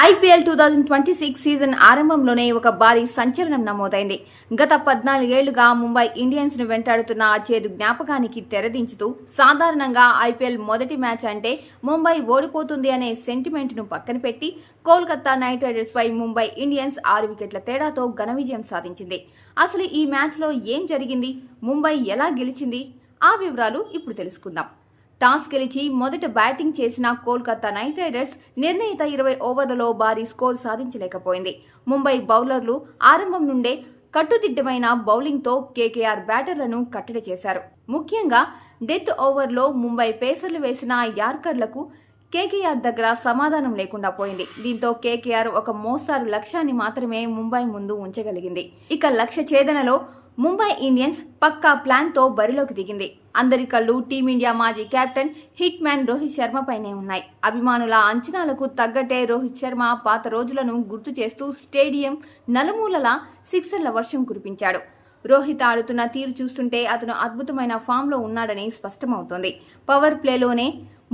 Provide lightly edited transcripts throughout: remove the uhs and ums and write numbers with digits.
IPL 2026 season ఆరంభంలోనే ఒక భారీ సంచలనం నమోదైంది. గత 14 ఏళ్లుగా ముంబై ఇండియన్స్ ను వెంటాడుతున్న ఆ చేదు జ్ఞాపకానికి తెరదించుతూ సాధారణంగా ఐపీఎల్ మొదటి మ్యాచ్ అంటే ముంబై ఓడిపోతుంది అనే సెంటిమెంట్ ను పక్కన పెట్టి కోల్కతా నైట్ రైడర్స్ పై ముంబై ఇండియన్స్ 6 వికెట్ల తేడాతో ఘన విజయం సాధించింది. అసలు ఈ మ్యాచ్ లో ఏం జరిగింది, ముంబై ఎలా గెలిచింది, ఆ వివరాలు ఇప్పుడు తెలుసుకుందాం. టాస్ గెలిచి మొదట బ్యాటింగ్ చేసిన కోల్కతా నైట్ రైడర్స్ నిర్ణీత 20 ఓవర్లలో భారీ స్కోర్ సాధించలేకపోయింది. ముంబై బౌలర్లు ఆరంభం నుండే కట్టుదిట్టమైన బౌలింగ్తో కేకేఆర్ బ్యాటర్లను కట్టడి చేశారు. ముఖ్యంగా డెత్ ఓవర్లో ముంబై పేసర్లు వేసిన యార్కర్లకు కేకేఆర్ దగ్గర సమాధానం లేకుండా పోయింది. దీంతో కేకేఆర్ ఒక మోస్తారు లక్ష్యాన్ని మాత్రమే ముంబై ముందు ఉంచగలిగింది. ఇక లక్ష్య ఛేదనలో ముంబై ఇండియన్స్ పక్కా ప్లాన్తో బరిలోకి దిగింది. అందరి కళ్ళు టీమిండియా మాజీ captain hit man Rohit Sharma పైనే ఉన్నాయి. అభిమానుల అంచనాలకు తగ్గట్టే రోహిత్ శర్మ పాత రోజులను గుర్తు చేస్తూ స్టేడియం నలుమూలలా సిక్సర్ల వర్షం కురిపించాడు. రోహిత్ ఆడుతున్న తీరు చూస్తుంటే అతను అద్భుతమైన ఫామ్లో ఉన్నాడని స్పష్టమవుతోంది. పవర్ ప్లేలోనే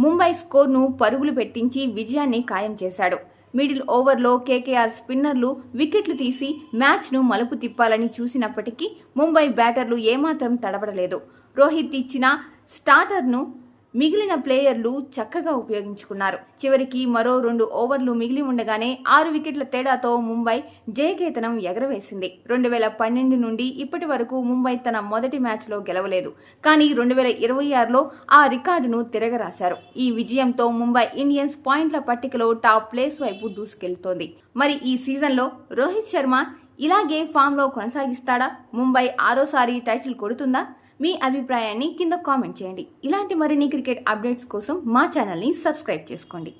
ముంబై స్కోర్ను పరుగులు పెట్టించి విజయాన్ని ఖాయం చేశాడు. మిడిల్ ఓవర్లో కేకేఆర్ స్పిన్నర్లు వికెట్లు తీసి మ్యాచ్ను మలుపు తిప్పాలని చూసినప్పటికీ ముంబై బ్యాటర్లు ఏమాత్రం తడబడలేదు. రోహిత్ ఇచ్చిన స్టార్టర్ను మిగిలిన ప్లేయర్లు చక్కగా ఉపయోగించుకున్నారు. చివరికి మరో 2 ఓవర్లు మిగిలి ఉండగానే 6 వికెట్ల తేడాతో ముంబై జయకేతనం ఎగరవేసింది. 2012 నుండి ఇప్పటి వరకు ముంబై తన మొదటి మ్యాచ్లో గెలవలేదు. కానీ 2026లో ఆ రికార్డును తిరగరాశారు. ఈ విజయంతో ముంబై ఇండియన్స్ పాయింట్ల పట్టికలో టాప్ ప్లేస్ వైపు దూసుకెళ్తోంది. మరి ఈ సీజన్లో రోహిత్ శర్మ ఇలాగే ఫామ్లో కొనసాగిస్తాడా? ముంబై 6సారి టైటిల్ కొడుతుందా? మీ అభిప్రాయాన్ని కింద కామెంట్ చేయండి. ఇలాంటి మరిన్ని క్రికెట్ అప్డేట్స్ కోసం మా ఛానల్ని సబ్స్క్రైబ్ చేసుకోండి.